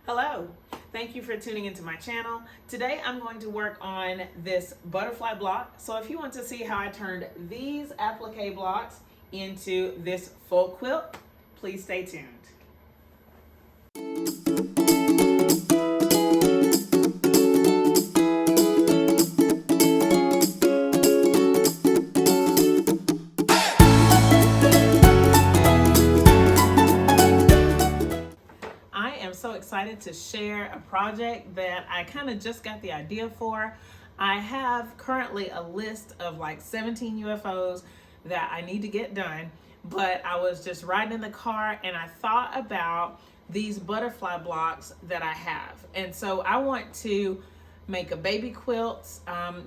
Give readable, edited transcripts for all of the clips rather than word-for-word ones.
Hello, thank you for tuning into my channel. Today I'm going to work on this butterfly block. So if you want to see how I turned these applique blocks into this full quilt, please stay tuned. So excited to share a project that I kind of just got the idea for. I have currently a list of like 17 UFOs that I need to get done, but I was just riding in the car and I thought about these butterfly blocks that I have. And so I want to make a baby quilt.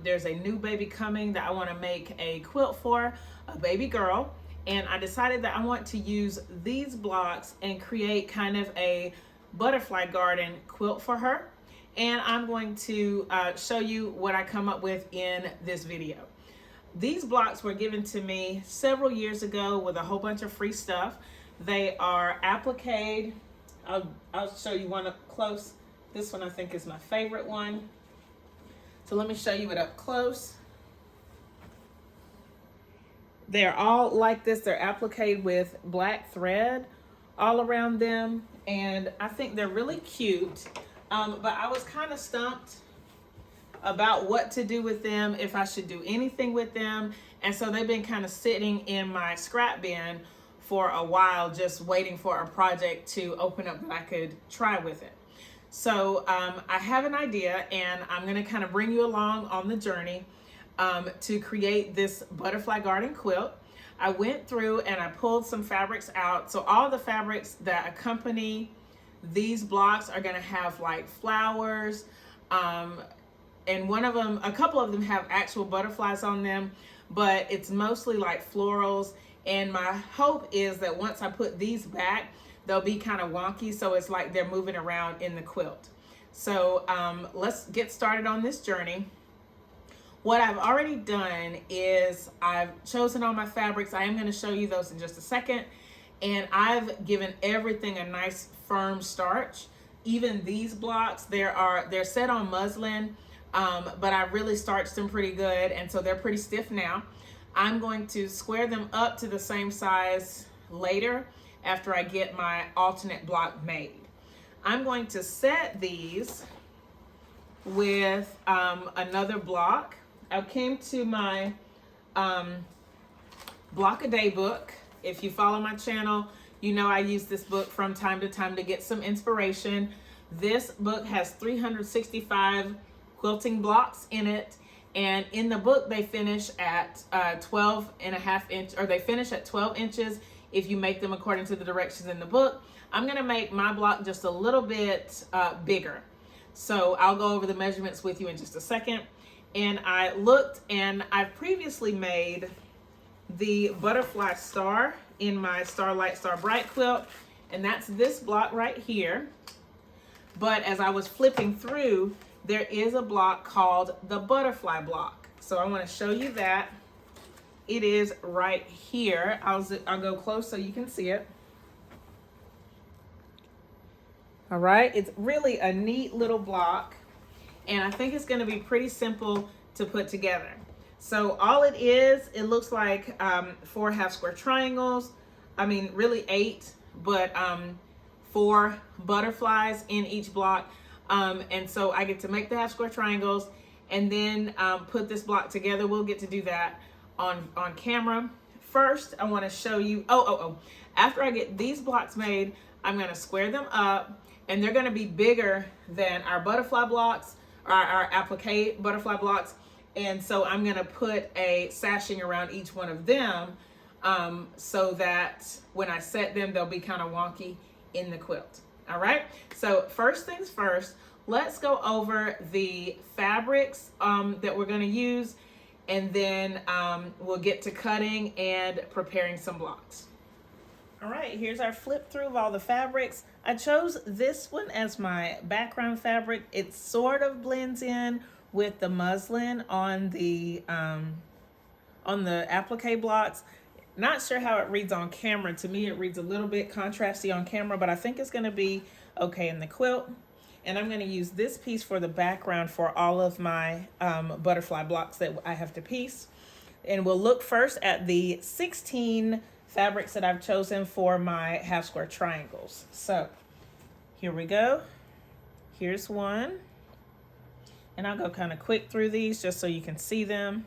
There's a new baby coming that I want to make a quilt for, a baby girl. And I decided that I want to use these blocks and create kind of a butterfly garden quilt for her, and I'm going to show you what I come up with in this video. These blocks were given to me several years ago with a whole bunch of free stuff. They are appliqued. I'll show you one up close. This one I think is my favorite one. So let me show you it up close. They're all like this. They're appliqued with black thread all around them, and I think they're really cute, but I was kind of stumped about what to do with them, if I should do anything with them, and so they've been kind of sitting in my scrap bin for a while, just waiting for a project to open up that I could try with it. So I have an idea, and I'm going to kind of bring you along on the journey to create this butterfly garden quilt. I went through and I pulled some fabrics out. So all the fabrics that accompany these blocks are gonna have like flowers, and a couple of them have actual butterflies on them, but it's mostly like florals. And my hope is that once I put these back, they'll be kind of wonky, so it's like they're moving around in the quilt. So let's get started on this journey. What I've already done is I've chosen all my fabrics. I am going to show you those in just a second. And I've given everything a nice firm starch. Even these blocks, they're set on muslin, but I really starched them pretty good, and so they're pretty stiff now. I'm going to square them up to the same size later after I get my alternate block made. I'm going to set these with another block. I came to my block a day book. If you follow my channel, you know I use this book from time to time to get some inspiration. This book has 365 quilting blocks in it, and in the book they finish at 12.5 inch, or they finish at 12 inches if you make them according to the directions in the book. I'm gonna make my block just a little bit bigger, so I'll go over the measurements with you in just a second. And I looked, and I've previously made the butterfly star in my Starlight Star Bright quilt, and that's this block right here. But as I was flipping through, there is a block called the butterfly block. So I want to show you that. It is right here. I'll go close so you can see it. All right, it's really a neat little block, and I think it's going to be pretty simple to put together. So all it is, it looks like 4 half square triangles. I mean, really 8, but 4 butterflies in each block. And so I get to make the half square triangles and then put this block together. We'll get to do that on camera. First, I want to show you, after I get these blocks made, I'm going to square them up, and they're going to be bigger than our butterfly blocks, our applique butterfly blocks. And so I'm going to put a sashing around each one of them, so that when I set them, they'll be kind of wonky in the quilt. All right. So first things first, let's go over the fabrics that we're going to use, and then we'll get to cutting and preparing some blocks. All right, here's our flip through of all the fabrics. I chose this one as my background fabric. It sort of blends in with the muslin on the applique blocks. Not sure how it reads on camera. To me, it reads a little bit contrasty on camera, but I think it's gonna be okay in the quilt. And I'm going to use this piece for the background for all of my butterfly blocks that I have to piece. And we'll look first at the 16 fabrics that I've chosen for my half square triangles. So here we go. Here's one. And I'll go kind of quick through these just so you can see them.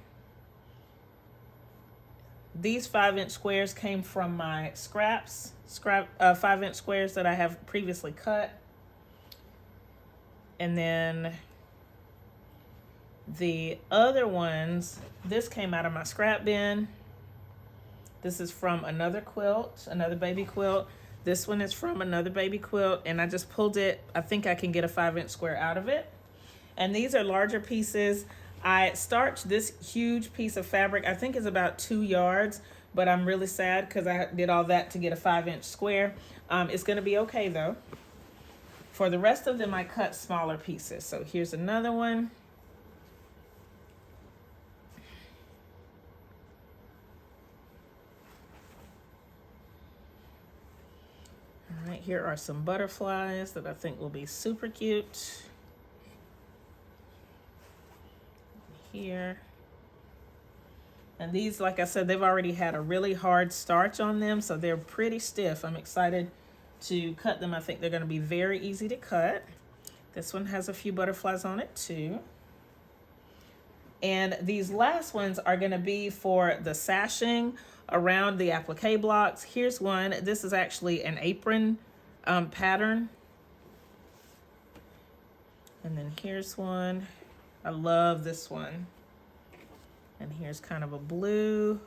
These 5-inch squares came from my scraps, 5-inch squares that I have previously cut. And then the other ones, this came out of my scrap bin. This is from another quilt, another baby quilt. This one is from another baby quilt, and I just pulled it. I think I can get a 5-inch square out of it. And these are larger pieces. I starched this huge piece of fabric. I think it's about 2 yards, but I'm really sad because I did all that to get a 5-inch square. It's gonna be okay though. For the rest of them, I cut smaller pieces. So here's another one. All right, here are some butterflies that I think will be super cute. Here. And these, like I said, they've already had a really hard starch on them, so they're pretty stiff. I'm excited to cut them. I think they're going to be very easy to cut. This one has a few butterflies on it too. And these last ones are going to be for the sashing around the applique blocks. Here's one. This is actually an apron pattern. And then here's one. I love this one. And here's kind of a blue.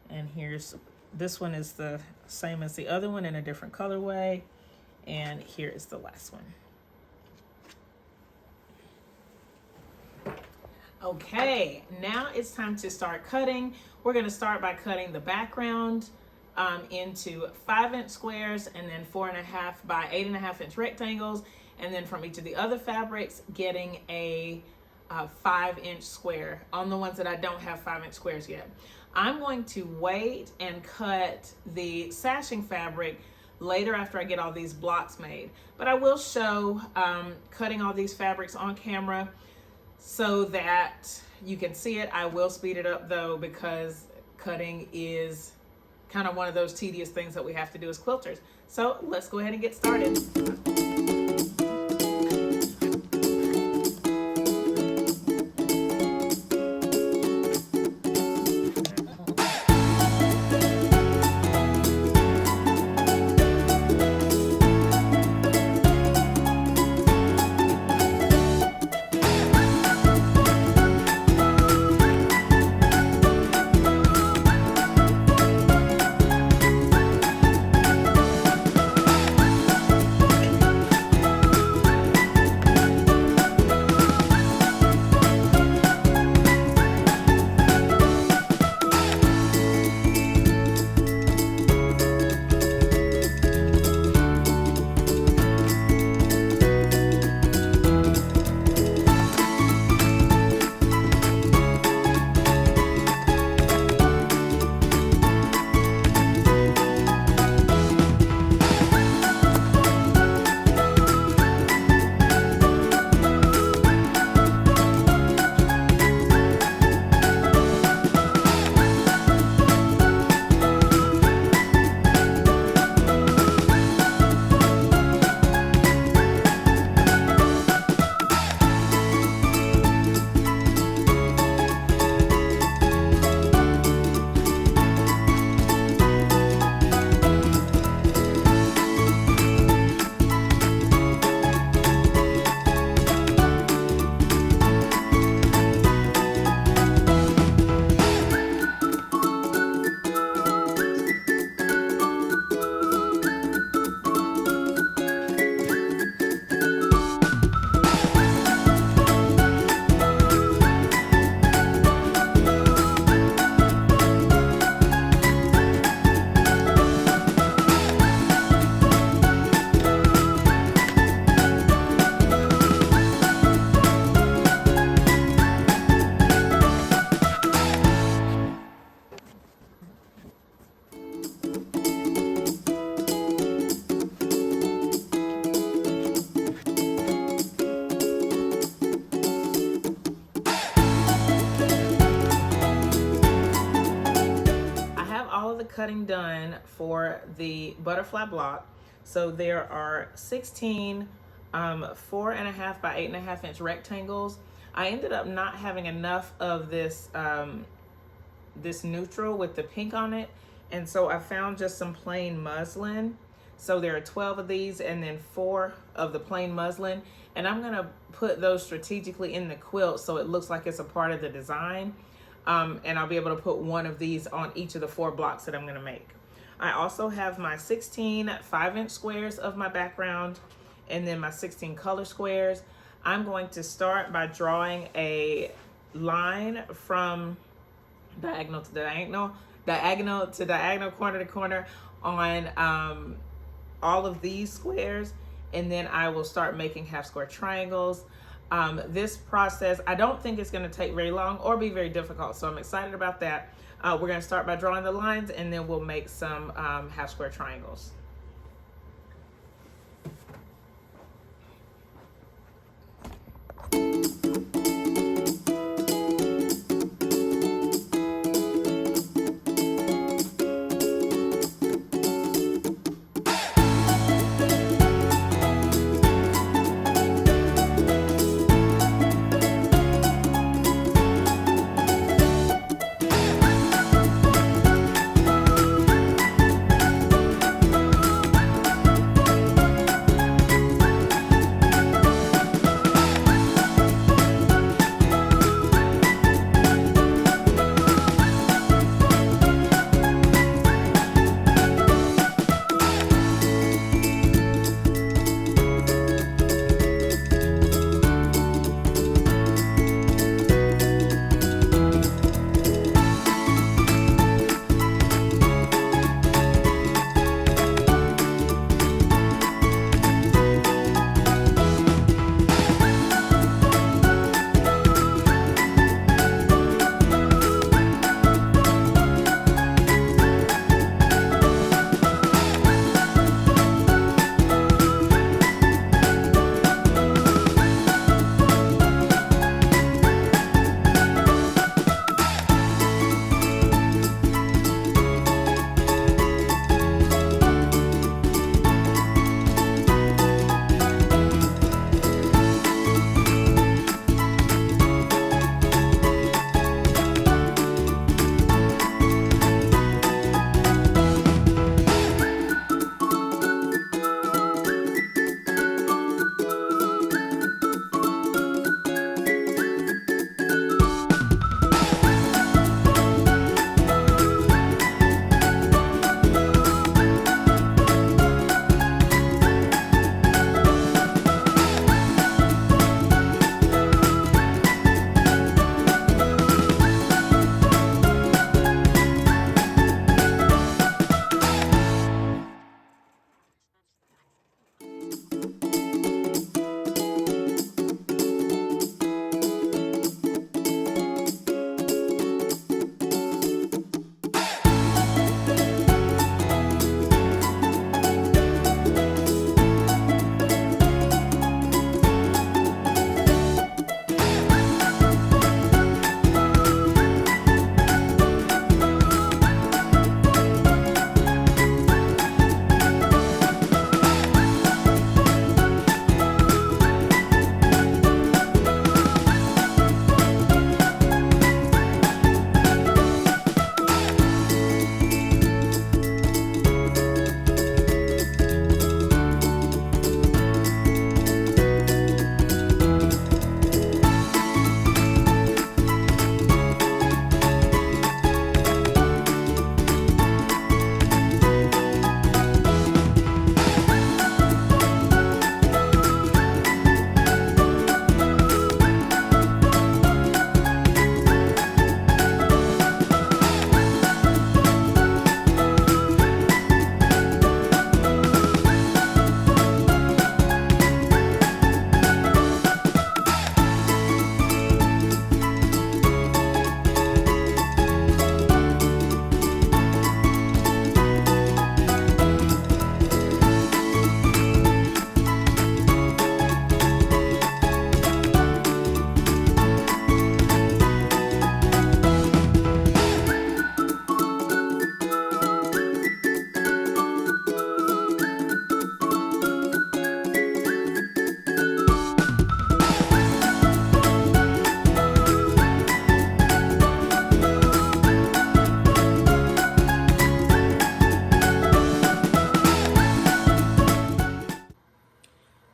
And here's, this one is the same as the other one in a different colorway. And here is the last one. Okay, now it's time to start cutting. We're gonna start by cutting the background into 5-inch squares, and then 4.5 by 8.5-inch rectangles. And then from each of the other fabrics, getting a 5-inch square on the ones that I don't have 5-inch squares yet. I'm going to wait and cut the sashing fabric later after I get all these blocks made. But I will show cutting all these fabrics on camera so that you can see it. I will speed it up though, because cutting is kind of one of those tedious things that we have to do as quilters. So let's go ahead and get started. cutting done for the butterfly block. So there are 16 4.5 by 8.5 inch rectangles. I ended up not having enough of this this neutral with the pink on it, and so I found just some plain muslin. So there are 12 of these and then 4 of the plain muslin, and I'm gonna put those strategically in the quilt so it looks like it's a part of the design. And I'll be able to put one of these on each of the 4 blocks that I'm gonna make. I also have my 16 5-inch squares of my background and then my 16 color squares. I'm going to start by drawing a line from diagonal to diagonal, diagonal to diagonal, corner to corner on all of these squares, and then I will start making half square triangles. This process, I don't think it's going to take very long or be very difficult, so I'm excited about that. We're going to start by drawing the lines, and then we'll make some half square triangles.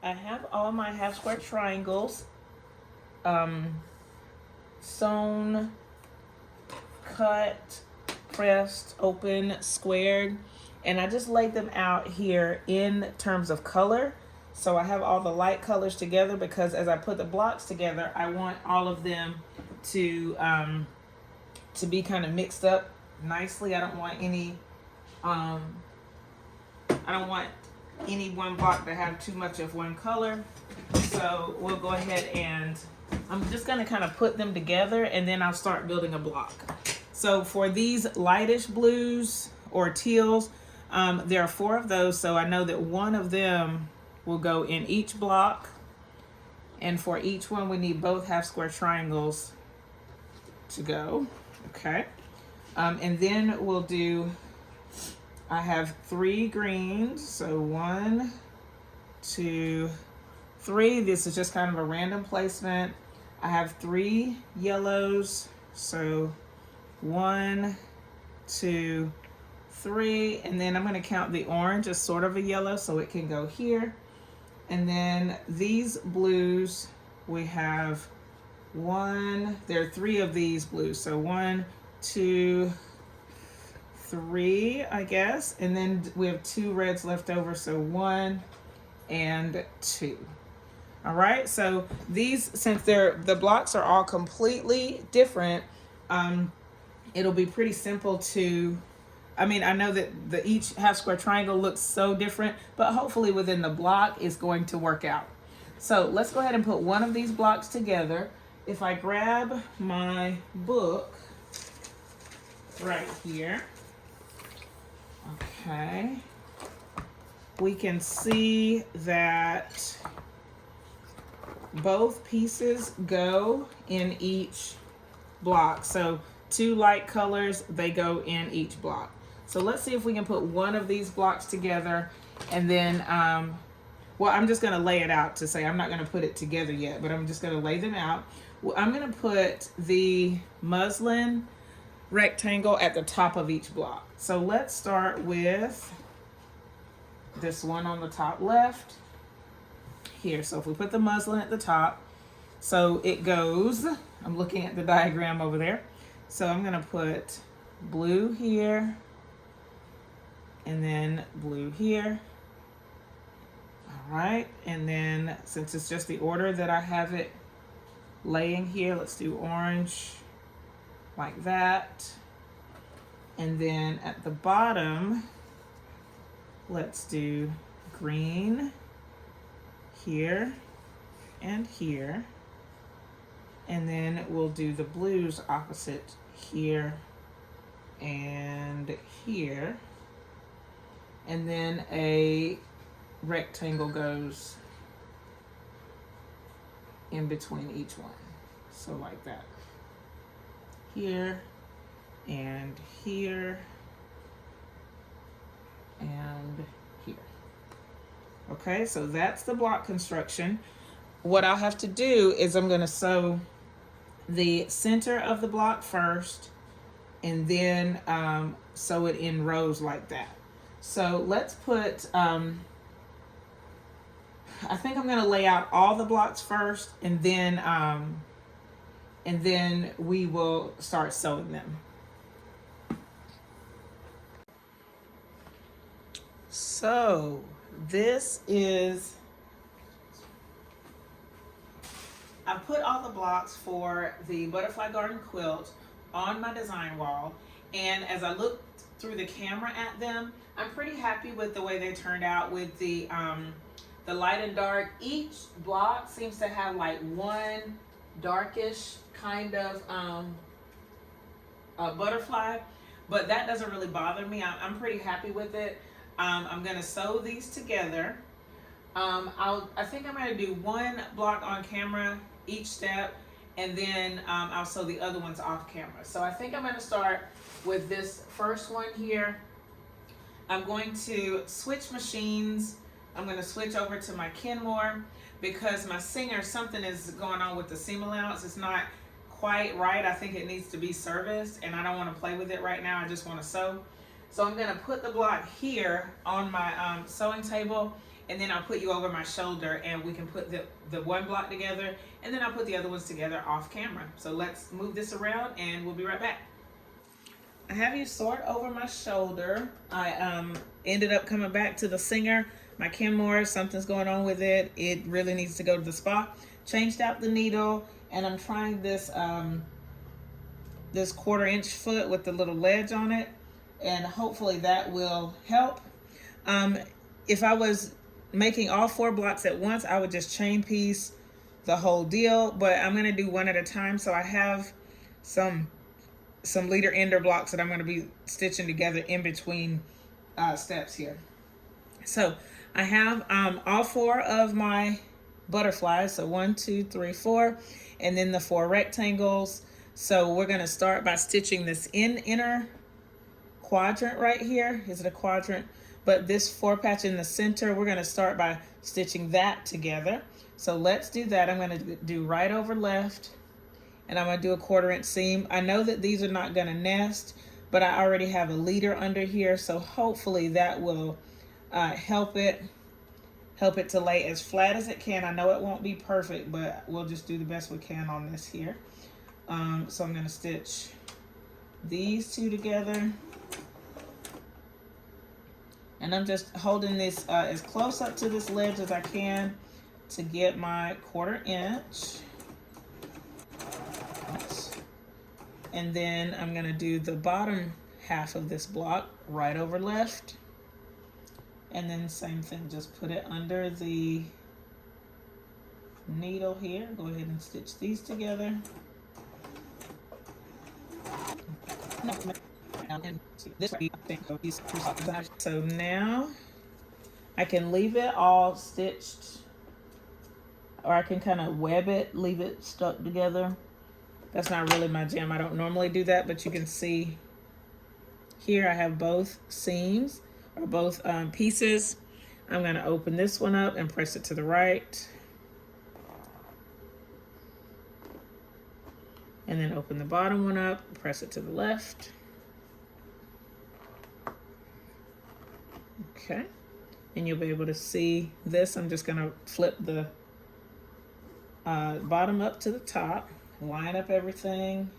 I have all my half square triangles sewn, cut, pressed, open, squared, and I just laid them out here in terms of color. So I have all the light colors together because as I put the blocks together, I want all of them to be kind of mixed up nicely. I don't want any one block to have too much of one color. So we'll go ahead and I'm just gonna kind of put them together and then I'll start building a block. So for these lightish blues or teals, there are 4 of those. So I know that one of them will go in each block. And for each one, we need both half square triangles to go. Okay. And then we'll do, I have 3 greens. So 1, 2, 3. This is just kind of a random placement. I have 3 yellows. So 1, 2, 3. And then I'm going to count the orange as sort of a yellow, so it can go here. And then these blues, we have 1, there are 3 of these blues. So 1, 2, 3, I guess. And then we have 2 reds left over. So 1 and 2. All right. So these, since the blocks are all completely different, it'll be pretty simple to, I mean, I know that each half square triangle looks so different, but hopefully within the block it's going to work out. So let's go ahead and put one of these blocks together. If I grab my book right here, okay, we can see that both pieces go in each block. So 2 light colors, they go in each block. So let's see if we can put one of these blocks together and then, well, I'm just gonna lay it out to say I'm not gonna put it together yet, but I'm just gonna lay them out. Well, I'm gonna put the muslin rectangle at the top of each block. So let's start with this one on the top left here. So if we put the muslin at the top, so it goes, I'm looking at the diagram over there. So I'm gonna put blue here and then blue here. All right, and then since it's just the order that I have it laying here, let's do orange like that. And then at the bottom, let's do green here and here. And then we'll do the blues opposite here and here. And then a rectangle goes in between each one. So like that. Here and here and here. Okay, so that's the block construction. What I'll have to do is I'm going to sew the center of the block first and then sew it in rows like that. So let's put, I think I'm going to lay out all the blocks first and then we will start sewing them. So this is, I put all the blocks for the butterfly garden quilt on my design wall, and as I looked through the camera at them, I'm pretty happy with the way they turned out with the light and dark. Each block seems to have like one darkish kind of butterfly, but that doesn't really bother me. I'm pretty happy with it. I'm gonna sew these together. I think I'm gonna do one block on camera each step, and then I'll sew the other ones off camera. So I think I'm gonna start with this first one here. I'm going to switch machines. I'm gonna switch over to my Kenmore because my Singer, something is going on with the seam allowance. It's not quite right. I think it needs to be serviced, and I don't wanna play with it right now. I just wanna sew. So I'm gonna put the block here on my sewing table, and then I'll put you over my shoulder and we can put the one block together, and then I'll put the other ones together off camera. So let's move this around and we'll be right back. I have you sort over my shoulder. I ended up coming back to the Singer, my Kenmore. Something's going on with it. It really needs to go to the spa. Changed out the needle, and I'm trying this this 1/4 inch foot with the little ledge on it, and hopefully that will help. If I was making all 4 blocks at once, I would just chain piece the whole deal, but I'm going to do one at a time. So I have some leader ender blocks that I'm going to be stitching together in between steps here. So I have all 4 of my butterflies, so 1, 2, 3, 4, and then the 4 rectangles. So we're going to start by stitching this inner quadrant right here. Is it a quadrant? But this 4 patch in the center, we're going to start by stitching that together. So let's do that. I'm going to do right over left, and I'm going to do a 1/4 inch seam. I know that these are not going to nest, but I already have a leader under here, so hopefully that will help it to lay as flat as it can. I know it won't be perfect, but we'll just do the best we can on this here. So I'm going to stitch these 2 together, and I'm just holding this as close up to this ledge as I can to get my 1/4 inch. And then I'm going to do the bottom half of this block right over left, and then same thing, just put it under the needle here. Go ahead and stitch these together. So now I can leave it all stitched, or I can kind of web it, leave it stuck together. That's not really my jam. I don't normally do that, but you can see here I have both seams, or both pieces. I'm going to open this one up and press it to the right, and then open the bottom one up, press it to the left. Okay, and you'll be able to see this. I'm just going to flip the bottom up to the top, line up everything,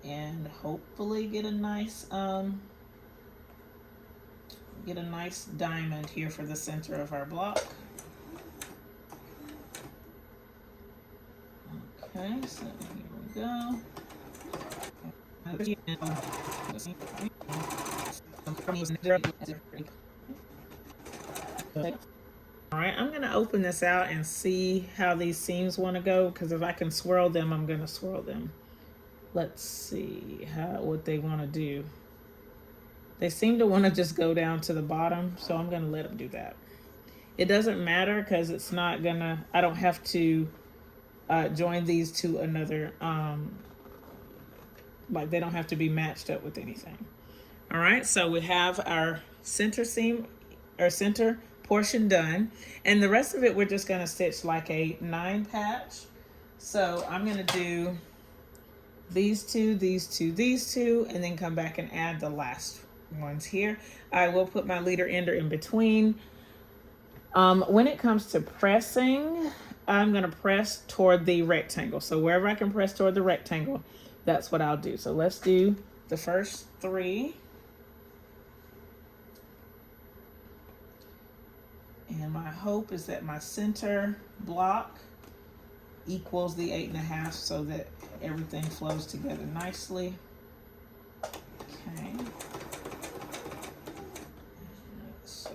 and hopefully get a nice diamond here for the center of our block. Okay, so here we go. All right, I'm going to open this out and see how these seams want to go, because if I can swirl them, I'm going to swirl them. Let's see what they want to do. They seem to want to just go down to the bottom, so I'm going to let them do that. It doesn't matter, because it's not going to, I don't have to join these to another, like they don't have to be matched up with anything. All right, so we have our center seam, or center portion done, and the rest of it we're just going to stitch like a 9 patch. So I'm going to do these 2, these 2, these 2, and then come back and add the last ones here. I will put my leader ender in between. When it comes to pressing, I'm going to press toward the rectangle. So wherever I can press toward the rectangle, that's what I'll do. So let's do the first 3. And my hope is that my center block equals the 8.5 so that everything flows together nicely. Okay. So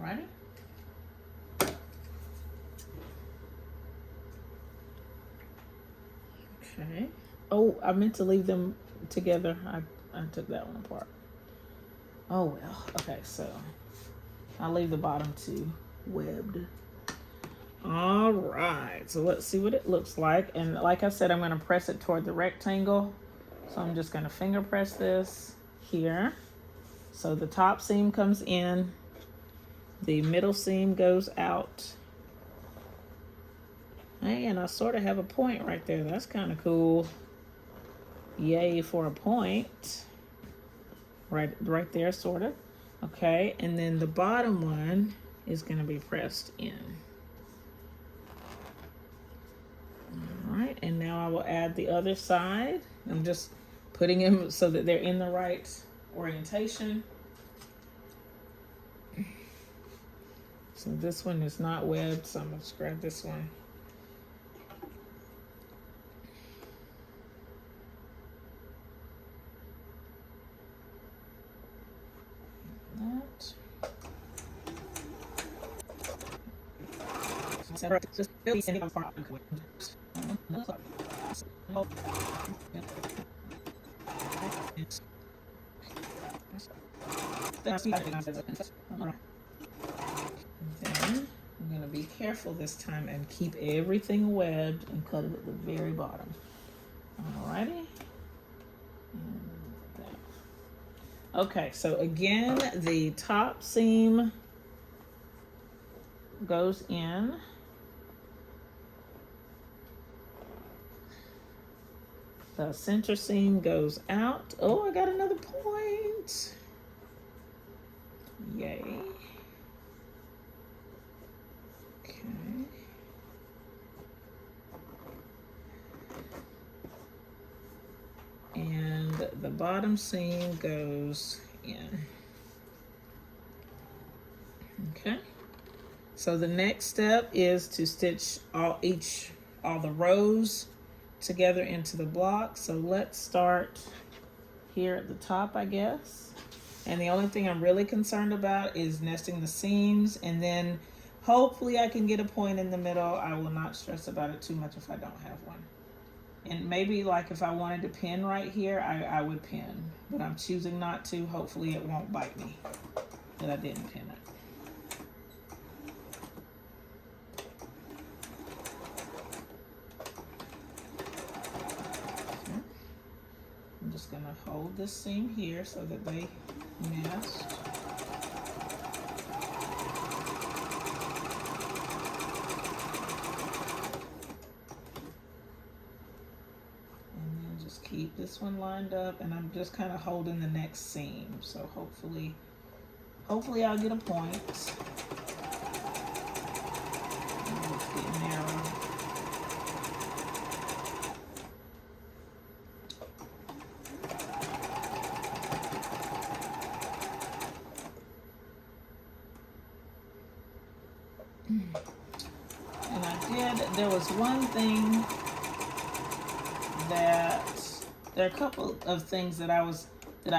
alrighty. Okay. Oh, I meant to leave them together. I took that one apart. Oh well. Okay, so I'll leave the bottom 2 webbed. All right, so let's see what it looks like. And like I said, I'm going to press it toward the rectangle. So I'm just going to finger press this here. So the top seam comes in, the middle seam goes out. Hey, and I sort of have a point right there. That's kind of cool. Yay for a point. Right there, sort of. Okay, and then the bottom one is going to be pressed in. All right, and now I will add the other side. I'm just putting them so that they're in the right orientation. So this one is not webbed, so I'm going to grab this one. Just then I'm going to be careful this time and keep everything webbed and cut it at the very bottom. Alrighty. Okay, so again, the top seam goes in. The center seam goes out. Oh, I got another point. Yay. Okay. And the bottom seam goes in. Okay. So the next step is to stitch all the rows together into the block. So let's start here at the top, I guess. And the only thing I'm really concerned about is nesting the seams, and then hopefully I can get a point in the middle. I will not stress about it too much if I don't have one. And maybe like if I wanted to pin right here, I would pin, but I'm choosing not to. Hopefully it won't bite me that I didn't pin it. I'm just going to hold this seam here so that they nest. And then just keep this one lined up, and I'm just kind of holding the next seam. So hopefully I'll get a point. It's getting narrow. And there was one thing that, there are a couple of things that I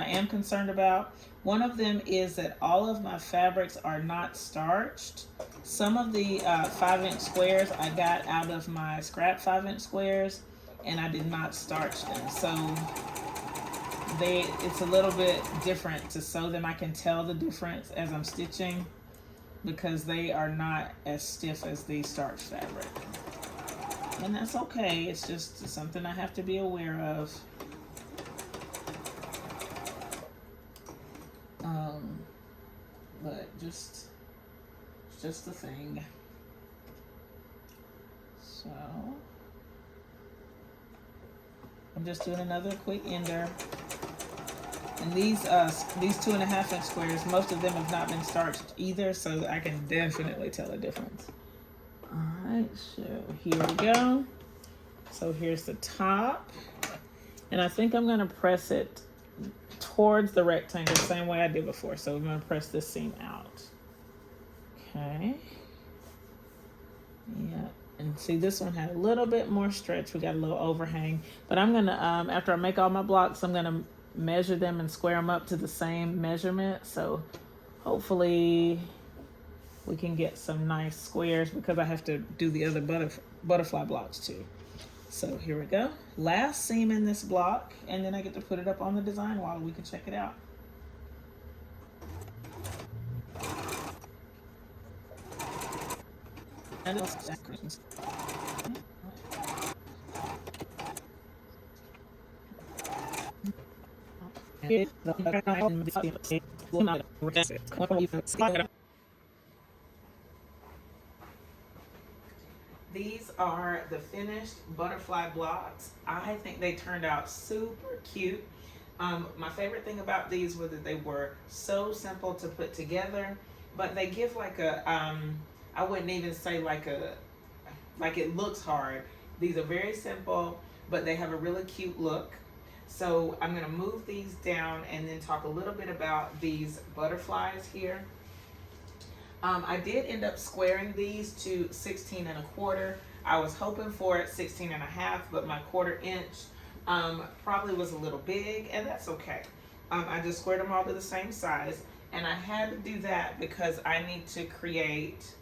am concerned about. One of them is that all of my fabrics are not starched. Some of the 5-inch squares I got out of my scrap 5-inch squares, and I did not starch them. So it's a little bit different to sew them. I can tell the difference as I'm stitching, because they are not as stiff as the starch fabric. And that's okay, it's just something I have to be aware of. But it's just a thing. So I'm just doing another quick ender. And these 2.5-inch squares, most of them have not been starched either, so I can definitely tell a difference. All right, so here we go. So here's the top, and I think I'm gonna press it towards the rectangle, the same way I did before. So I'm gonna press this seam out. Okay. Yeah, and see, this one had a little bit more stretch. We got a little overhang, but I'm gonna, after I make all my blocks, I'm gonna measure them and square them up to the same measurement. So hopefully we can get some nice squares, because I have to do the other butterfly blocks too. So here we go. Last seam in this block, and then I get to put it up on the design wall. We can check it out. These are the finished butterfly blocks. I think they turned out super cute. My favorite thing about these was that they were so simple to put together, but they give like a, I wouldn't even say like it looks hard. These are very simple, but they have a really cute look. So I'm gonna move these down and then talk a little bit about these butterflies here. I did end up squaring these to 16 1/4. I was hoping for it 16 1/2, but my 1/4 inch probably was a little big, and that's okay. I just squared them all to the same size, and I had to do that because I need to create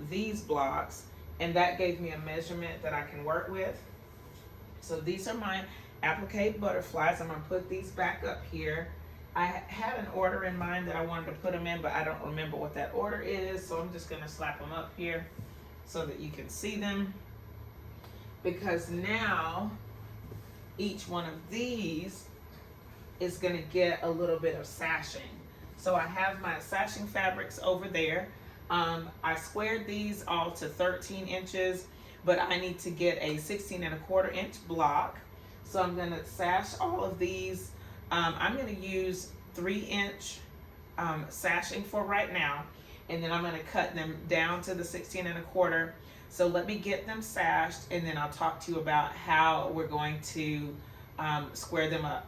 these blocks, and that gave me a measurement that I can work with. So these are my applique butterflies. I'm gonna put these back up here. I had an order in mind that I wanted to put them in, but I don't remember what that order is, so I'm just gonna slap them up here so that you can see them. Because now each one of these is gonna get a little bit of sashing. So I have my sashing fabrics over there. I squared these all to 13 inches, but I need to get a 16 1/4 inch block. So I'm gonna sash all of these. I'm gonna use 3-inch sashing for right now, and then I'm gonna cut them down to the 16 1/4. So let me get them sashed, and then I'll talk to you about how we're going to square them up.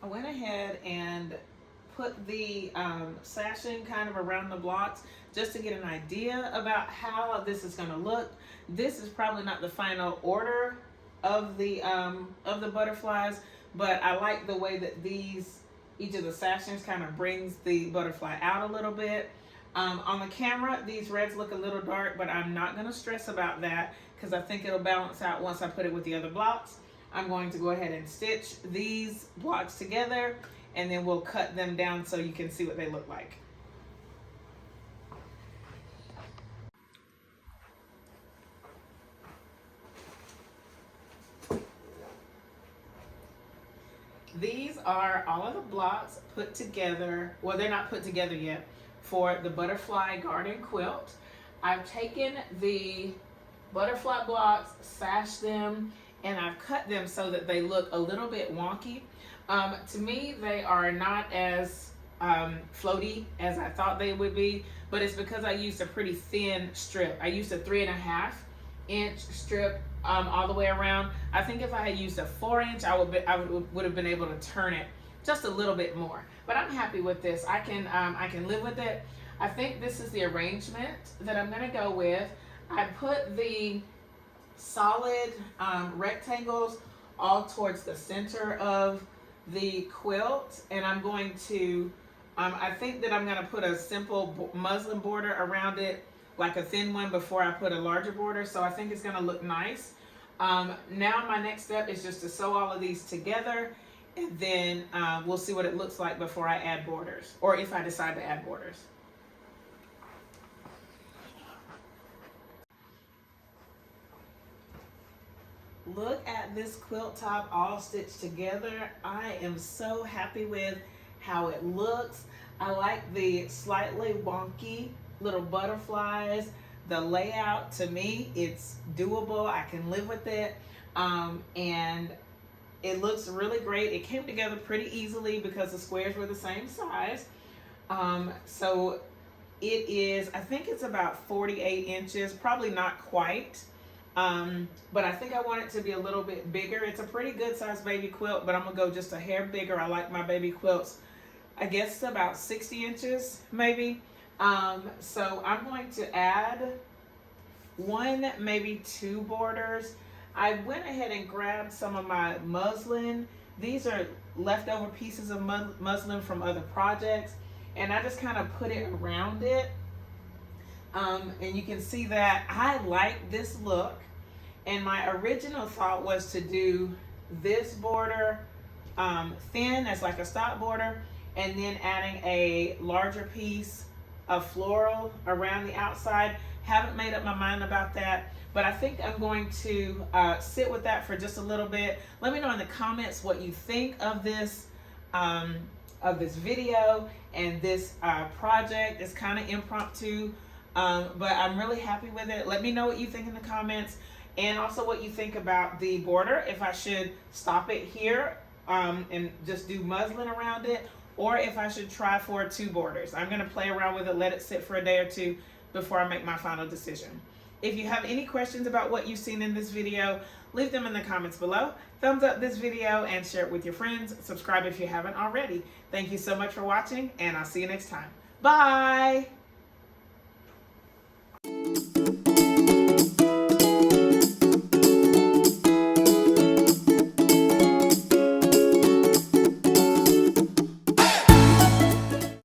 I went ahead and put the sashing kind of around the blocks just to get an idea about how this is going to look. This is probably not the final order of the butterflies, but I like the way that each of the sashings kind of brings the butterfly out a little bit. On the camera, these reds look a little dark, but I'm not going to stress about that because I think it'll balance out once I put it with the other blocks. I'm going to go ahead and stitch these blocks together, and then we'll cut them down so you can see what they look like. These are all of the blocks put together. Well, they're not put together yet for the butterfly garden quilt. I've taken the butterfly blocks, sashed them, and I've cut them so that they look a little bit wonky. To me, they are not as floaty as I thought they would be, but it's because I used a pretty thin strip. I used a 3 1/2-inch strip all the way around. I think if I had used a 4-inch, I would have been able to turn it just a little bit more. But I'm happy with this. I can live with it. I think this is the arrangement that I'm gonna go with. I put the solid rectangles all towards the center of the quilt, and I'm going to I think that I'm going to put a simple muslin border around it, like a thin one, before I put a larger border, so I think it's going to look nice. Now my next step is just to sew all of these together, and then we'll see what it looks like before I add borders, or if I decide to add borders. Look at this quilt top all stitched together. I am so happy with how it looks. I like the slightly wonky little butterflies. The layout, to me, it's doable. I can live with it. And it looks really great. It came together pretty easily because the squares were the same size. So it is, I think it's about 48 inches, probably not quite. But I think I want it to be a little bit bigger. It's a pretty good sized baby quilt, but I'm gonna go just a hair bigger. I like my baby quilts, I guess, about 60 inches maybe. So I'm going to add one, maybe 2 borders. I went ahead and grabbed some of my muslin. These are leftover pieces of muslin from other projects, and I just kind of put it around it. And you can see that I like this look. And my original thought was to do this border thin as like a stock border, and then adding a larger piece of floral around the outside. Haven't made up my mind about that, but I think I'm going to sit with that for just a little bit. Let me know in the comments what you think of this video and this project. It's kind of impromptu, but I'm really happy with it. Let me know what you think in the comments, and also what you think about the border, if I should stop it here and just do muslin around it, or if I should try for 2 borders. I'm going to play around with it, let it sit for a day or 2 before I make my final decision. If you have any questions about what you've seen in this video, leave them in the comments below. Thumbs up this video and share it with your friends. Subscribe if you haven't already. Thank you so much for watching, and I'll see you next time. Bye!